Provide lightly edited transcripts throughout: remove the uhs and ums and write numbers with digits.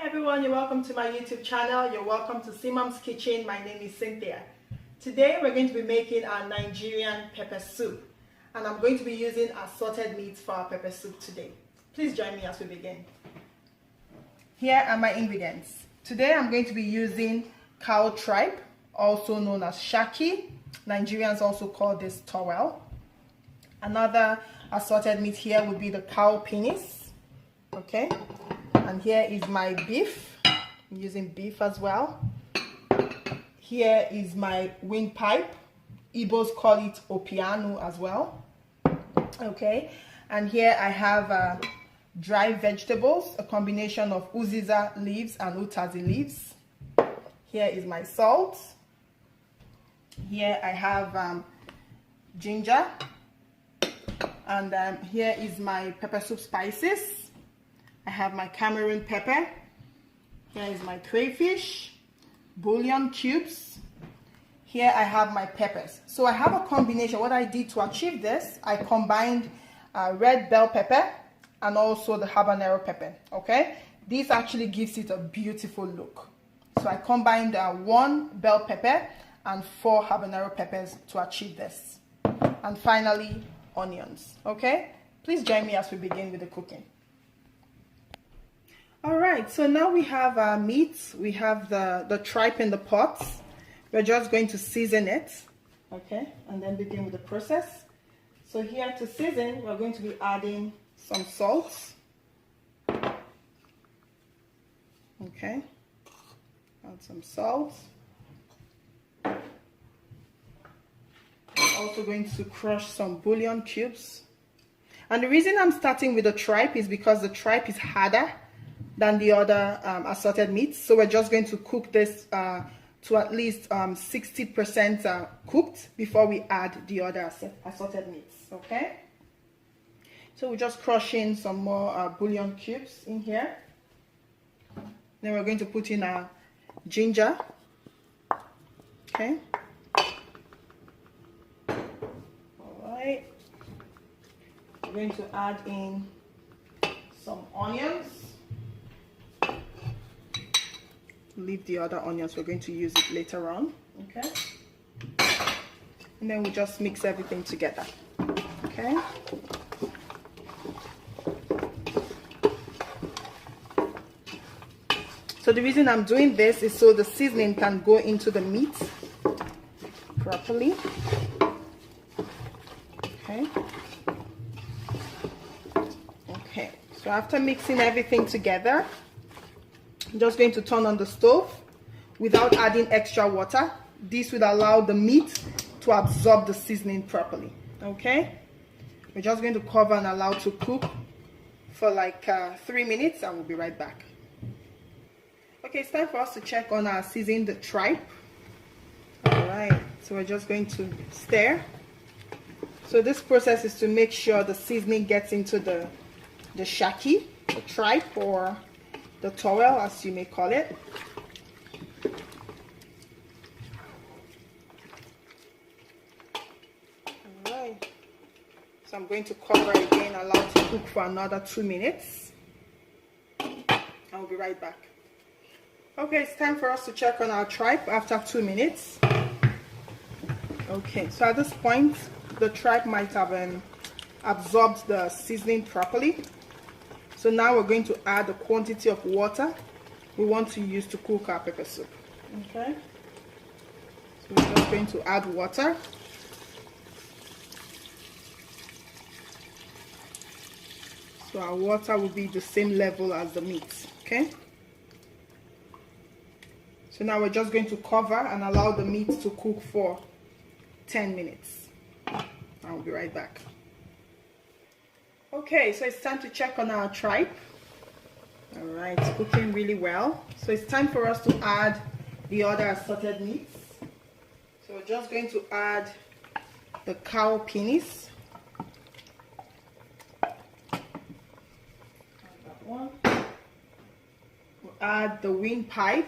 everyone, you're welcome to my YouTube channel. You're welcome to Simam's Kitchen. My name is Cynthia. Today we're going to be making our Nigerian pepper soup, and I'm going to be using assorted meats for our pepper soup today. Please join me as we begin. Here are my ingredients. Today I'm going to be using cow tripe, also known as shaki. Nigerians also call this towel. Another assorted meat here would be the cow penis. Okay, and here is my beef. I'm using beef as well. Here is my windpipe. Igbos call it opiano as well. Okay, and here I have dry vegetables, a combination of uziza leaves and utazi leaves. Here is my salt. Here I have ginger, and here is my pepper soup spices. I have my Cameroon pepper. Here is my crayfish, bouillon cubes. Here I have my peppers. So I have a combination. What I did to achieve this, I combined red bell pepper and also the habanero pepper. Okay, this actually gives it a beautiful look. So I combined 1 bell pepper and 4 habanero peppers to achieve this. And finally, onions. Okay, please join me as we begin with the cooking. All right, so now we have our meat. We have the tripe in the pot. We're just going to season it, okay, and then begin with the process. So here to season, we're going to be adding some salt. Okay, add some salt. I'm also going to crush some bouillon cubes. And the reason I'm starting with the tripe is because the tripe is harder than the other assorted meats. So we're just going to cook this to at least 60% cooked before we add the other assorted meats. Okay, so we're just crushing some more bouillon cubes in here. Then we're going to put in our ginger. Okay, all right, we're going to add in some onions. Leave the other onions, we're going to use it later on. Okay, and then we just mix everything together. Okay, so the reason I'm doing this is so the seasoning can go into the meat properly. Okay, okay, so after mixing everything together, I'm just going to turn on the stove without adding extra water. This would allow the meat to absorb the seasoning properly. Okay, we're just going to cover and allow to cook for like 3 minutes, and we'll be right back. Okay, it's time for us to check on our seasoned tripe. All right, so we're just going to stir. So this process is to make sure the seasoning gets into the shaki, the tripe, or the towel, as you may call it. All right, so I'm going to cover again, allow it to cook for another 2 minutes. I'll be right back. Okay, it's time for us to check on our tripe after 2 minutes. Okay, so at this point, the tripe might have absorbed the seasoning properly. So now we're going to add the quantity of water we want to use to cook our pepper soup. Okay, so we're just going to add water. So our water will be the same level as the meat. Okay, so now we're just going to cover and allow the meat to cook for 10 minutes. I'll be right back. Okay, so it's time to check on our tripe. All right, it's cooking really well. So it's time for us to add the other assorted meats. So we're just going to add the cow penis. Add that one. We'll add the windpipes.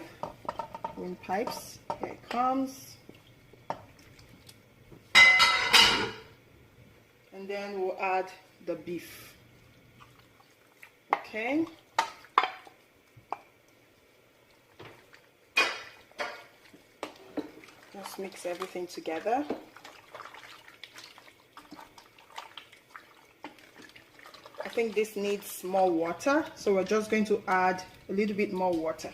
Here it comes. And then we'll add the beef. Okay, Just mix everything together. I think this needs more water, so we're just going to add a little bit more water.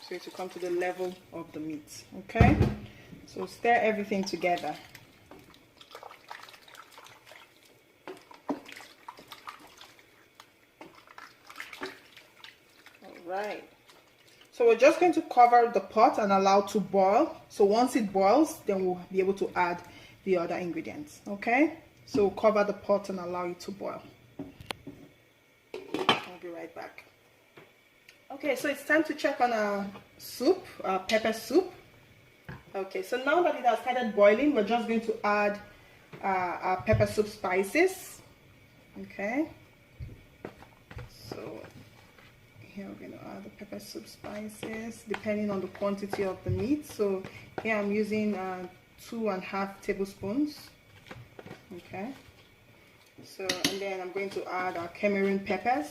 So it will come to the level of the meat, okay? So stir everything together. Right, so we're just going to cover the pot and allow it to boil. So once it boils, then we'll be able to add the other ingredients. Okay, so cover the pot and allow it to boil. I'll be right back. Okay, so it's time to check on our soup, our pepper soup. Okay, so now that it has started boiling, we're just going to add our pepper soup spices. Okay, so here we're going to add the pepper soup spices depending on the quantity of the meat. So here I'm using 2.5 tablespoons. Okay, so and then I'm going to add our Cameroon peppers.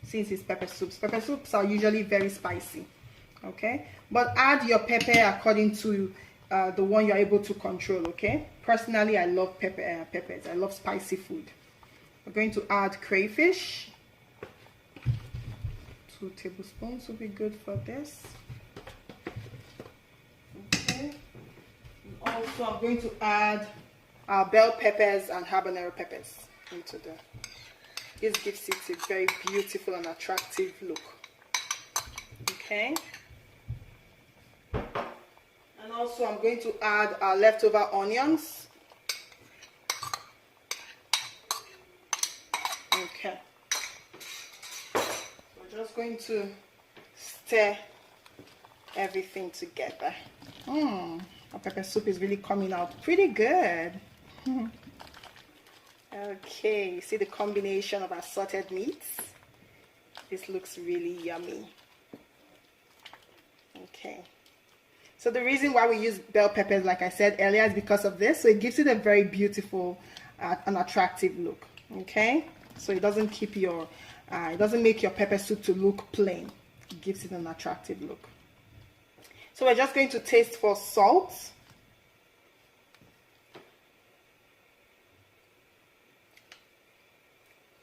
Since it's pepper soups are usually very spicy. Okay, but add your pepper according to the one you're able to control. Okay, personally I love peppers. I love spicy food. We're going to add crayfish. 2 tablespoons will be good for this. Okay. Also, I'm going to add our bell peppers and habanero peppers into the. This gives it a very beautiful and attractive look. Okay. And also, I'm going to add our leftover onions. Okay. Just going to stir everything together. Our pepper soup is really coming out pretty good. Okay, you see the combination of assorted meats? This looks really yummy. Okay, so the reason why we use bell peppers, like I said earlier, is because of this. So it gives it a very beautiful and attractive look. Okay, so it doesn't keep your it doesn't make your pepper soup to look plain. It gives it an attractive look. So we're just going to taste for salt.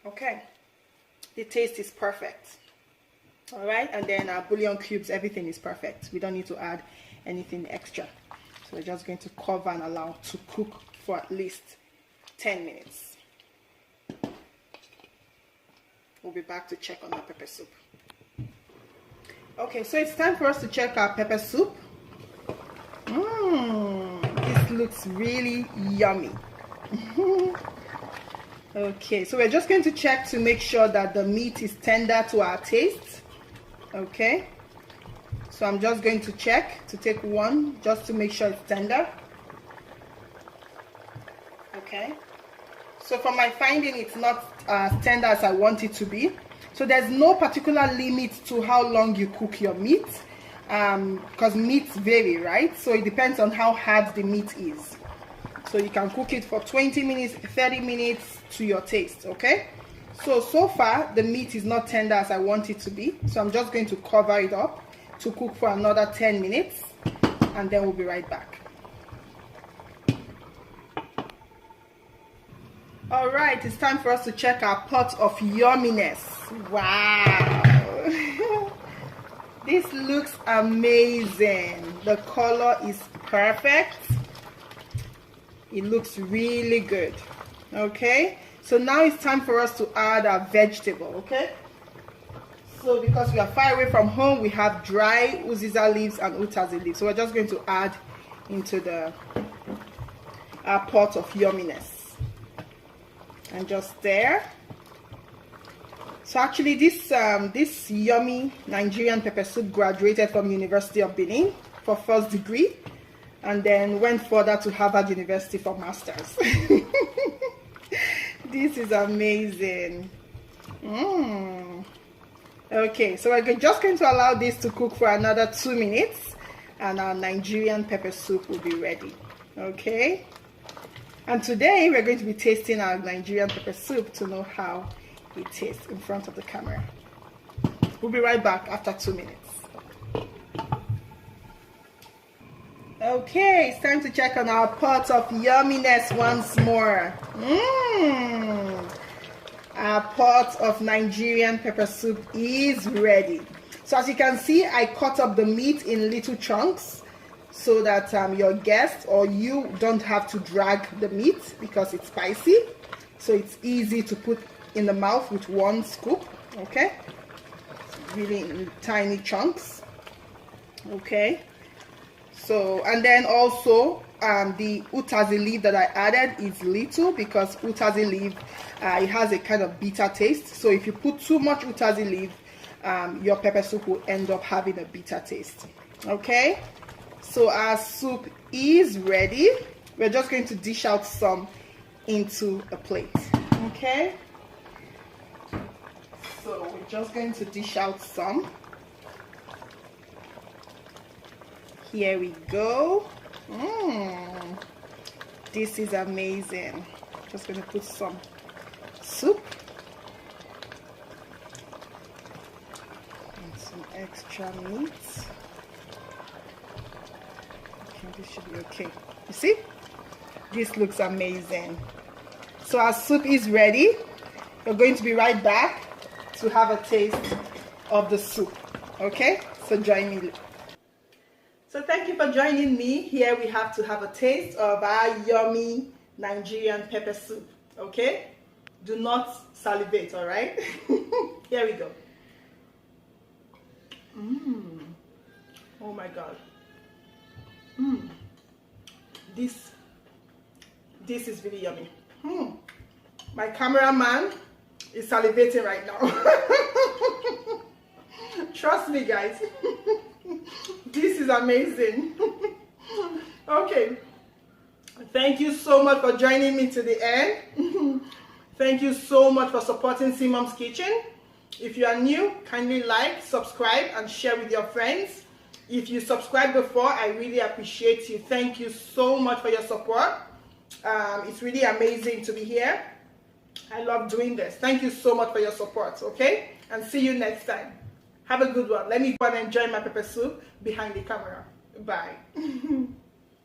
Okay, the taste is perfect. All right, and then our bouillon cubes, everything is perfect. We don't need to add anything extra. So we're just going to cover and allow to cook for at least 10 minutes. We'll be back to check on our pepper soup. Okay, so it's time for us to check our pepper soup. This looks really yummy. Okay, so we're just going to check to make sure that the meat is tender to our taste. Okay, so I'm just going to check to take one just to make sure it's tender. Okay. So from my finding, it's not as tender as I want it to be. So there's no particular limit to how long you cook your meat, because meats vary, right? So it depends on how hard the meat is. So you can cook it for 20 minutes, 30 minutes to your taste, okay? So far, the meat is not tender as I want it to be. So I'm just going to cover it up to cook for another 10 minutes, and then we'll be right back. All right, it's time for us to check our pot of yumminess. Wow. This looks amazing. The color is perfect. It looks really good. Okay, so now it's time for us to add our vegetable. Okay, so because we are far away from home, we have dry uziza leaves and utazi leaves. So we're just going to add into our pot of yumminess. And just stir. So actually this yummy Nigerian pepper soup graduated from University of Benin for first degree and then went further to Harvard University for masters. This is amazing. Okay, so we're just going to allow this to cook for another 2 minutes and our Nigerian pepper soup will be ready. Okay. And today we're going to be tasting our Nigerian pepper soup to know how it tastes in front of the camera. We'll be right back after 2 minutes. Okay, it's time to check on our pot of yumminess once more. Our pot of Nigerian pepper soup is ready. So as you can see, I cut up the meat in little chunks so that your guests or you don't have to drag the meat because it's spicy. So it's easy to put in the mouth with one scoop, okay? Really in tiny chunks, okay? So, and then also the utazi leaf that I added is little because utazi leaf, it has a kind of bitter taste. So if you put too much utazi leaf, your pepper soup will end up having a bitter taste, okay? So our soup is ready. We're just going to dish out some into a plate, okay? So we're just going to dish out some. Here we go. This is amazing. Just going to put some soup and some extra meat. Okay, this should be okay. You see? This looks amazing. So our soup is ready. We're going to be right back to have a taste of the soup. Okay? So join me. So thank you for joining me. Here we have to have a taste of our yummy Nigerian pepper soup. Okay? Do not salivate, all right? Here we go. Oh my God. This is really yummy. My cameraman is salivating right now. Trust me, guys. This is amazing. Okay. Thank you so much for joining me to the end. Thank you so much for supporting Simam's Kitchen. If you are new, kindly like, subscribe, and share with your friends. If you subscribed before, I really appreciate you. Thank you so much for your support. It's really amazing to be here. I love doing this. Thank you so much for your support, okay? And see you next time. Have a good one. Let me go and enjoy my pepper soup behind the camera. Bye.